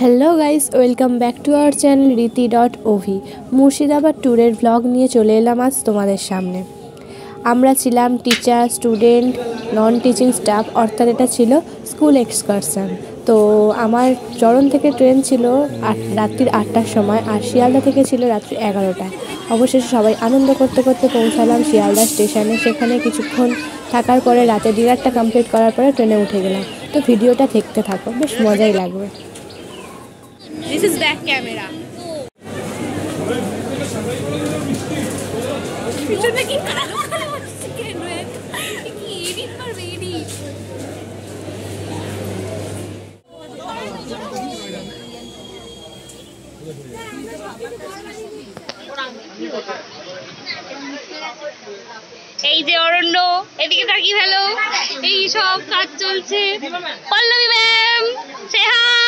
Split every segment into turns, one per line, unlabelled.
Hello guys, welcome back to our channel riti.ov। Murshidabad ট্যুরের blog নিয়ে চলে এলাম আজ তোমাদের সামনে। আমরা ছিলাম teacher, student, non teaching staff, অর্থাৎ এটা ছিল স্কুল এক্সকারশন। তো আমার চরণ থেকে ট্রেন ছিল রাত্রির 8টার সময়, আর শিয়ালদা থেকে ছিল রাত্রি 11টায়। অবশেষে সবাই আনন্দ করতে করতে পৌঁছালাম শিয়ালদা স্টেশনে। সেখানে কিছুক্ষণ থাকার পরে রাতে ডিনারটা কমপ্লিট করার পরে ট্রেনে উঠে গেলাম। তো ভিডিওটা দেখতে থাকো, বেশ মজাই লাগবে।
This is back camera. পিছনে কি কালো কালো হচ্ছে কেন রে? কি এডিট করবে এডিট? এই যে অরণ্য, এদিকে তাকিয়ে ফেলো। এই সব কাজ চলছে। পল্লবী ম্যাম, সে হাই।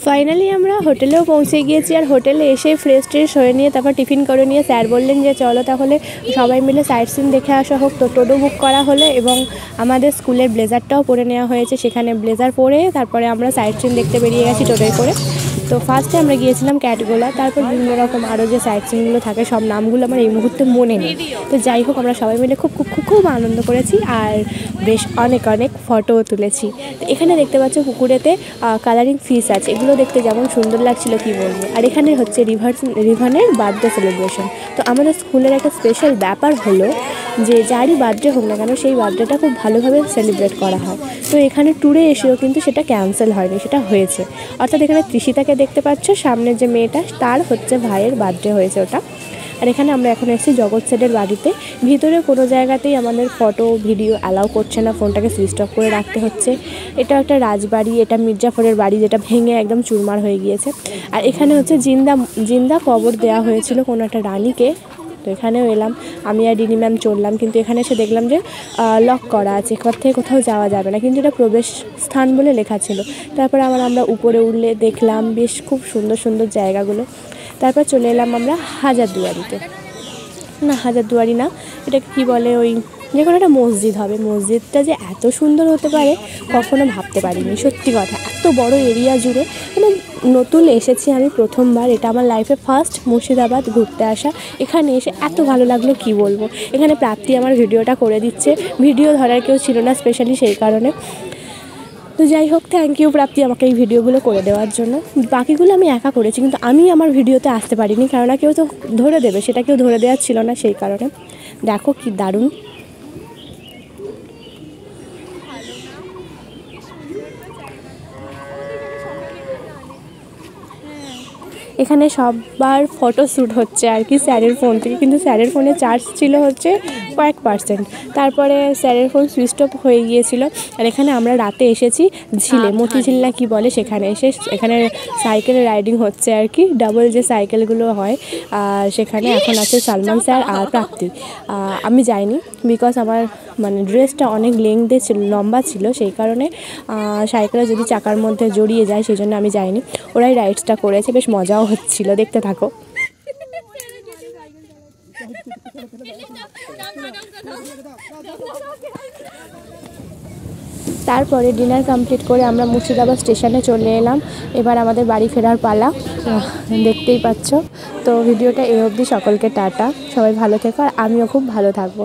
ফাইনালি আমরা হোটেলেও পৌঁছে গিয়েছি, আর হোটেলে এসে ফ্রেশ ট্রেশ হয়ে নিয়ে তারপর টিফিন করে নিয়ে স্যার বললেন যে চলো তাহলে সবাই মিলে সাইট সিন দেখে আসা হোক। তো টোটো বুক করা হলো এবং আমাদের স্কুলের ব্লেজারটাও পরে নেওয়া হয়েছে। সেখানে ব্লেজার পরে তারপরে আমরা সাইট সিন দেখতে বেরিয়ে গেছি টোটোয় করে। তো ফার্স্টে আমরা গিয়েছিলাম ক্যাটগোলা, তারপর বিভিন্ন রকম আরও যে সাইট সিনগুলো থাকে সব নামগুলো আমার এই মুহূর্তে মনে নেই। তো যাই হোক, আমরা সবাই মিলে খুব খুব খুব আনন্দ করেছি আর বেশ অনেক অনেক ফটোও তুলেছি। তো এখানে দেখতে পাচ্ছ পুকুরেতে কালারিং ফিশ আছে, এগুলো দেখতে যেমন সুন্দর লাগছিল কি বলবো। আর এখানে হচ্ছে রিভানের বার্থডে সেলিব্রেশন। তো আমাদের স্কুলের একটা স্পেশাল ব্যাপার হলো যে যারই বার্থডে হোক না কেন সেই বার্থডেটা খুব ভালোভাবে সেলিব্রেট করা হয়। তো এখানে ট্যুরে এসেও কিন্তু সেটা ক্যান্সেল হয়নি, সেটা হয়েছে। অর্থাৎ এখানে তৃষিতাকে দেখতে পাচ্ছ, সামনের যে মেয়েটা তার হচ্ছে ভাইয়ের বার্থডে হয়েছে ওটা। আর এখানে আমরা এখন এসেছি জগৎ সেটের বাড়িতে। ভিতরে কোনো জায়গাতেই আমাদের ফটো ভিডিও অ্যালাউ করছে না, ফোনটাকে সুইচ অফ করে রাখতে হচ্ছে। এটা একটা রাজবাড়ি, এটা মির্জাফরের বাড়ি যেটা ভেঙে একদম চুরমার হয়ে গিয়েছে। আর এখানে হচ্ছে জিন্দা কবর দেওয়া হয়েছিল কোনো একটা রানীকে। তো এখানেও এলাম, আমি আর রিনি ম্যাম চললাম, কিন্তু এখানে এসে দেখলাম যে লক করা আছে, এখান থেকে কোথাও যাওয়া যাবে না, কিন্তু এটা প্রবেশ স্থান বলে লেখা ছিল। তারপরে আমরা উপরে উঠলে দেখলাম বেশ খুব সুন্দর সুন্দর জায়গাগুলো। তারপর চলে এলাম আমরা হাজারদুয়ারিতে। না, হাজারদুয়ারি না, এটাকে কী বলে, ওই যে কোনো একটা মসজিদ হবে। মসজিদটা যে এত সুন্দর হতে পারে কখনো ভাবতে পারিনি, সত্যি কথা। এত বড় এরিয়া জুড়ে, মানে নতুন এসেছি আমি প্রথমবার, এটা আমার লাইফে ফার্স্ট মুর্শিদাবাদ ঘুরতে আসা। এখানে এসে এত ভালো লাগলো কি বলবো। এখানে প্রাপ্তি আমার ভিডিওটা করে দিচ্ছে, ভিডিও ধরার কেউ ছিল না স্পেশালি সেই কারণে। তো যাই হোক, থ্যাংক ইউ প্রাপ্তি আমাকে এই ভিডিওগুলো করে দেওয়ার জন্য। বাকিগুলো আমি একা করেছি, কিন্তু আমি আমার ভিডিওতে আসতে পারিনি, কেননা কেউ তো ধরে দেবে, সেটা কেউ ধরে দেওয়ার ছিল না সেই কারণে। দেখো কি দারুণ। এখানে সবার ফটো শ্যুট হচ্ছে আর কি স্যারের ফোন থেকে, কিন্তু স্যারের ফোনে চার্জ ছিল হচ্ছে কয়েক %। তারপরে স্যারের ফোন সুইচ অফ হয়ে গিয়েছিল। আর এখানে আমরা রাতে এসেছি ঝিলে, মতিঝিল না কি বলে, সেখানে এসে এখানে সাইকেল রাইডিং হচ্ছে আর কি, ডাবল যে সাইকেলগুলো হয়। সেখানে এখন আছে সালমান স্যার আর প্রাপ্তি। আমি যাইনি, বিকজ আমার মানে ড্রেসটা অনেক লেংথে ছিল, লম্বা ছিল, সেই কারণে সাইকেলে যদি চাকার মধ্যে জড়িয়ে যায় সেই জন্য আমি যাইনি। ওরাই রাইডসটা করেছে, বেশ মজাও হচ্ছিল, দেখতে থাকো। তারপরে ডিনার কমপ্লিট করে আমরা মুর্শিদাবাদ স্টেশনে চলে এলাম। এবার আমাদের বাড়ি ফেরার পালা, দেখতেই পাচ্ছ। তো ভিডিওটা এই অবধি, সকলকে টাটা, সবাই ভালো থেকো, আর আমিও খুব ভালো থাকবো।